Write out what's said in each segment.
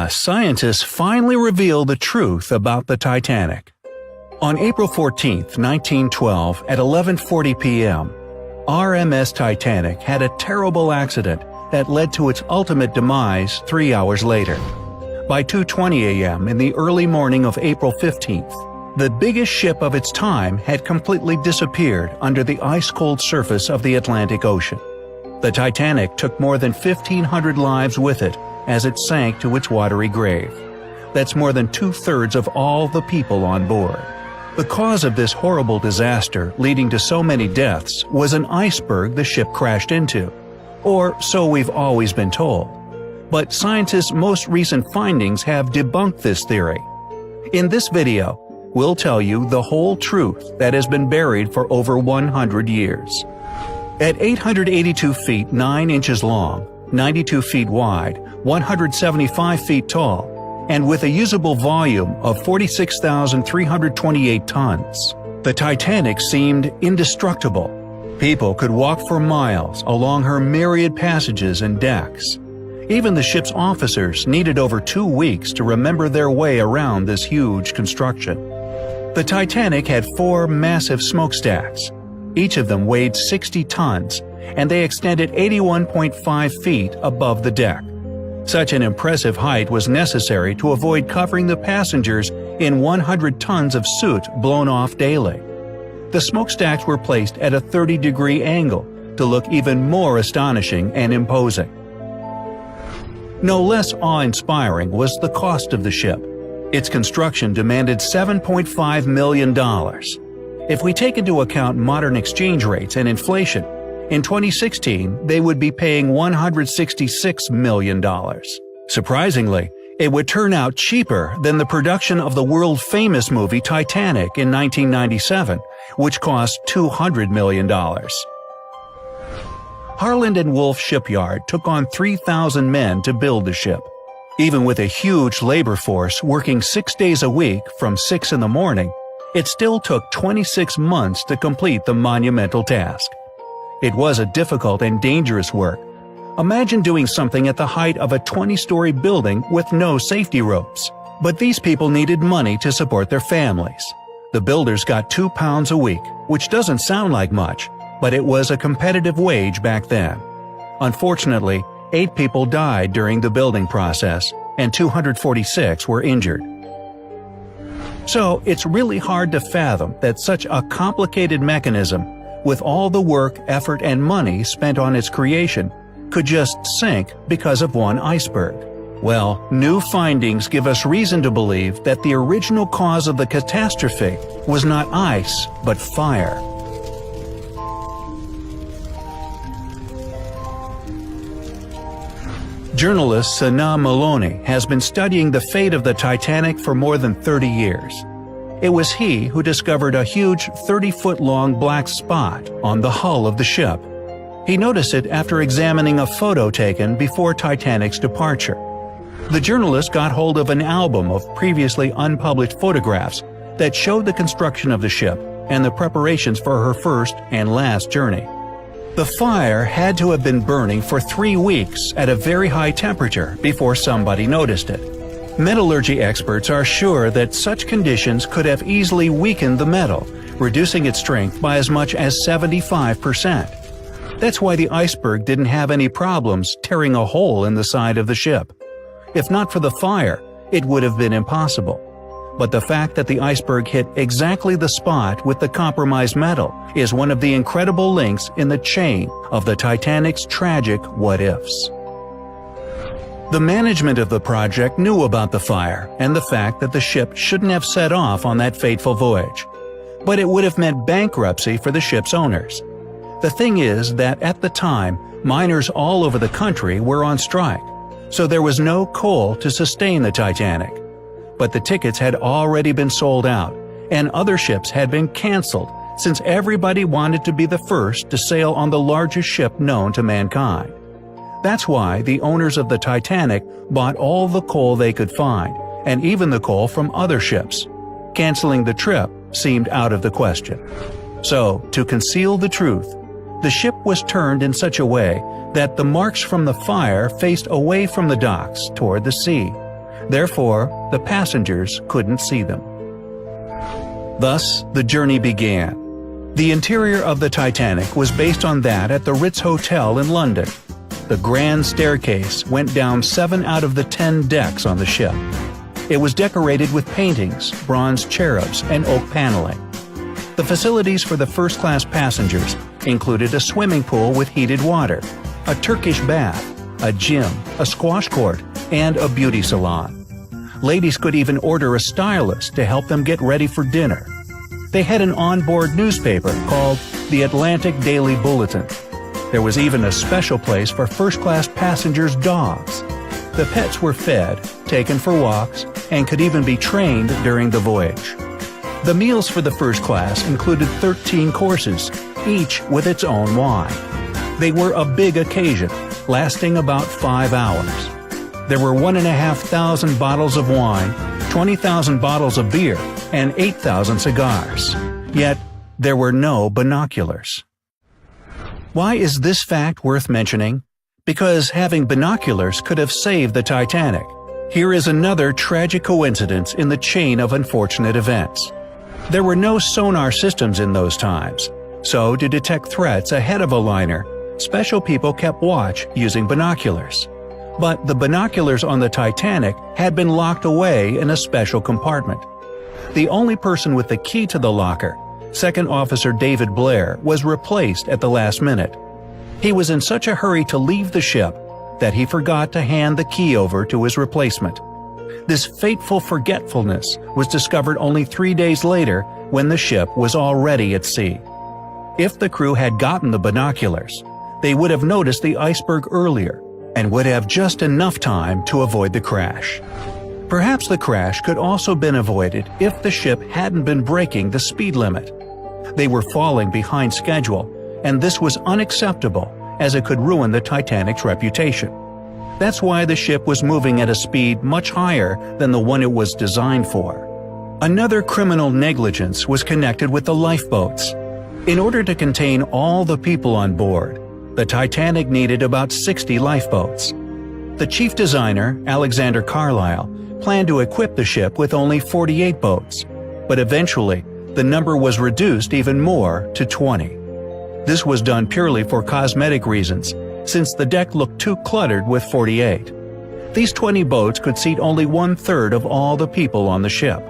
Scientists finally reveal the truth about the Titanic. On April 14, 1912, at 11:40 p.m., RMS Titanic had a terrible accident that led to its ultimate demise 3 hours later. By 2:20 a.m. in the early morning of April 15th, the biggest ship of its time had completely disappeared under the ice-cold surface of the Atlantic Ocean. The Titanic took more than 1,500 lives with it as it sank to its watery grave. That's more than 2/3 of all the people on board. The cause of this horrible disaster, leading to so many deaths, was an iceberg the ship crashed into. Or so we've always been told. But scientists' most recent findings have debunked this theory. In this video, we'll tell you the whole truth that has been buried for over 100 years. At 882 feet 9 inches long, 92 feet wide, 175 feet tall, and with a usable volume of 46,328 tons, the Titanic seemed indestructible. People could walk for miles along her myriad passages and decks. Even the ship's officers needed over 2 weeks to remember their way around this huge construction. The Titanic had 4 massive smokestacks. Each of them weighed 60 tons, and they extended 81.5 feet above the deck. Such an impressive height was necessary to avoid covering the passengers in 100 tons of soot blown off daily. The smokestacks were placed at a 30-degree angle to look even more astonishing and imposing. No less awe-inspiring was the cost of the ship. Its construction demanded $7.5 million. If we take into account modern exchange rates and inflation, in 2016 they would be paying $166 million. Surprisingly, it would turn out cheaper than the production of the world-famous movie Titanic in 1997, which cost $200 million. Harland and Wolff Shipyard took on 3,000 men to build the ship. Even with a huge labor force working 6 days a week from 6 in the morning, it still took 26 months to complete the monumental task. It was a difficult and dangerous work. Imagine doing something at the height of a 20-story building with no safety ropes. But these people needed money to support their families. The builders got £2 a week, which doesn't sound like much, but it was a competitive wage back then. Unfortunately, 8 people died during the building process, and 246 were injured. So it's really hard to fathom that such a complicated mechanism, with all the work, effort, and money spent on its creation, could just sink because of one iceberg. Well, new findings give us reason to believe that the original cause of the catastrophe was not ice, but fire. Journalist Sana Maloney has been studying the fate of the Titanic for more than 30 years. It was he who discovered a huge 30-foot-long black spot on the hull of the ship. He noticed it after examining a photo taken before Titanic's departure. The journalist got hold of an album of previously unpublished photographs that showed the construction of the ship and the preparations for her first and last journey. The fire had to have been burning for 3 weeks at a very high temperature before somebody noticed it. Metallurgy experts are sure that such conditions could have easily weakened the metal, reducing its strength by as much as 75%. That's why the iceberg didn't have any problems tearing a hole in the side of the ship. If not for the fire, it would have been impossible. But the fact that the iceberg hit exactly the spot with the compromised metal is one of the incredible links in the chain of the Titanic's tragic what-ifs. The management of the project knew about the fire and the fact that the ship shouldn't have set off on that fateful voyage. But it would have meant bankruptcy for the ship's owners. The thing is that at the time, miners all over the country were on strike, so there was no coal to sustain the Titanic. But the tickets had already been sold out, and other ships had been canceled since everybody wanted to be the first to sail on the largest ship known to mankind. That's why the owners of the Titanic bought all the coal they could find, and even the coal from other ships. Canceling the trip seemed out of the question. So, to conceal the truth, the ship was turned in such a way that the marks from the fire faced away from the docks toward the sea. Therefore, the passengers couldn't see them. Thus, the journey began. The interior of the Titanic was based on that at the Ritz Hotel in London. The grand staircase went down 7 out of the 10 decks on the ship. It was decorated with paintings, bronze cherubs, and oak paneling. The facilities for the first-class passengers included a swimming pool with heated water, a Turkish bath, a gym, a squash court, and a beauty salon. Ladies could even order a stylist to help them get ready for dinner. They had an onboard newspaper called the Atlantic Daily Bulletin. There was even a special place for first-class passengers' dogs. The pets were fed, taken for walks, and could even be trained during the voyage. The meals for the first class included 13 courses, each with its own wine. They were a big occasion, lasting about 5 hours. There were 1,500 bottles of wine, 20,000 bottles of beer, and 8,000 cigars. Yet, there were no binoculars. Why is this fact worth mentioning? Because having binoculars could have saved the Titanic. Here is another tragic coincidence in the chain of unfortunate events. There were no sonar systems in those times, so to detect threats ahead of a liner, special people kept watch using binoculars. But the binoculars on the Titanic had been locked away in a special compartment. The only person with the key to the locker, Second Officer David Blair, was replaced at the last minute. He was in such a hurry to leave the ship that he forgot to hand the key over to his replacement. This fateful forgetfulness was discovered only 3 days later when the ship was already at sea. If the crew had gotten the binoculars, they would have noticed the iceberg earlier and would have just enough time to avoid the crash. Perhaps the crash could also been avoided if the ship hadn't been breaking the speed limit. They were falling behind schedule, and this was unacceptable as it could ruin the Titanic's reputation. That's why the ship was moving at a speed much higher than the one it was designed for. Another criminal negligence was connected with the lifeboats. In order to contain all the people on board, the Titanic needed about 60 lifeboats. The chief designer, Alexander Carlisle, planned to equip the ship with only 48 boats, but eventually the number was reduced even more to 20. This was done purely for cosmetic reasons, since the deck looked too cluttered with 48. These 20 boats could seat only 1/3 of all the people on the ship.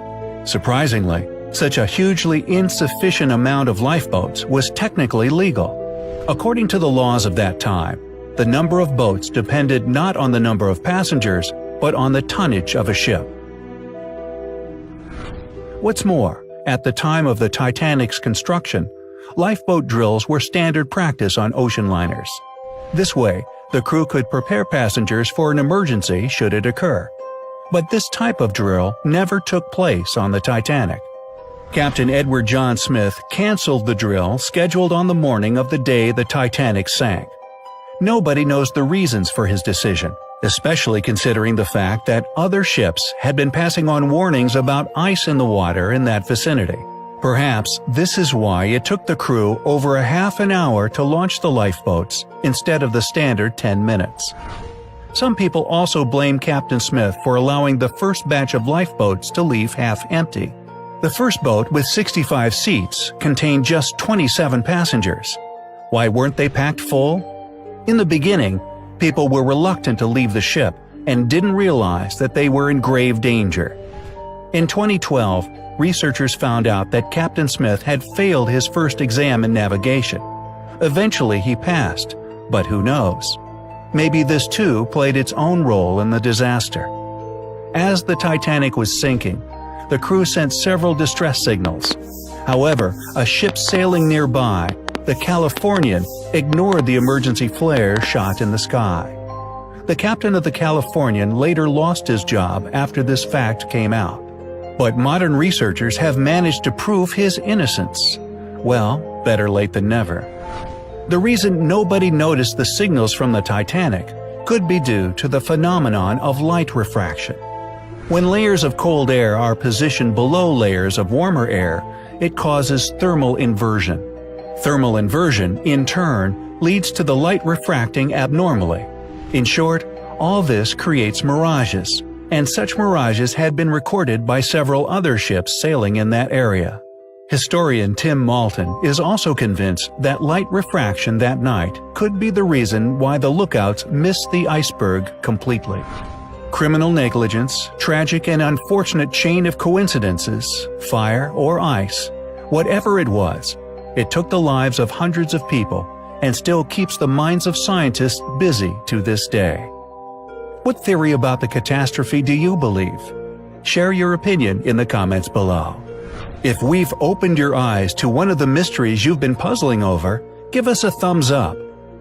Surprisingly, such a hugely insufficient amount of lifeboats was technically legal. According to the laws of that time, the number of boats depended not on the number of passengers, but on the tonnage of a ship. What's more, at the time of the Titanic's construction, lifeboat drills were standard practice on ocean liners. This way, the crew could prepare passengers for an emergency should it occur. But this type of drill never took place on the Titanic. Captain Edward John Smith canceled the drill scheduled on the morning of the day the Titanic sank. Nobody knows the reasons for his decision, especially considering the fact that other ships had been passing on warnings about ice in the water in that vicinity. Perhaps this is why it took the crew over a half an hour to launch the lifeboats instead of the standard 10 minutes. Some people also blame Captain Smith for allowing the first batch of lifeboats to leave half empty. The first boat, with 65 seats, contained just 27 passengers. Why weren't they packed full? In the beginning, people were reluctant to leave the ship and didn't realize that they were in grave danger. In 2012, researchers found out that Captain Smith had failed his first exam in navigation. Eventually he passed, but who knows? Maybe this too played its own role in the disaster. As the Titanic was sinking, the crew sent several distress signals. However, a ship sailing nearby, the Californian, ignored the emergency flare shot in the sky. The captain of the Californian later lost his job after this fact came out. But modern researchers have managed to prove his innocence. Well, better late than never. The reason nobody noticed the signals from the Titanic could be due to the phenomenon of light refraction. When layers of cold air are positioned below layers of warmer air, it causes thermal inversion. Thermal inversion, in turn, leads to the light refracting abnormally. In short, all this creates mirages, and such mirages had been recorded by several other ships sailing in that area. Historian Tim Malton is also convinced that light refraction that night could be the reason why the lookouts missed the iceberg completely. Criminal negligence, tragic and unfortunate chain of coincidences, fire or ice, whatever it was, it took the lives of hundreds of people and still keeps the minds of scientists busy to this day. What theory about the catastrophe do you believe? Share your opinion in the comments below. If we've opened your eyes to one of the mysteries you've been puzzling over, give us a thumbs up.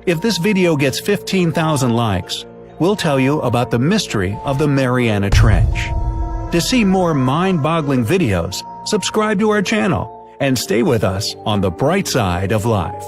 If this video gets 15,000 likes, we'll tell you about the mystery of the Mariana Trench. To see more mind-boggling videos, subscribe to our channel and stay with us on the bright side of life.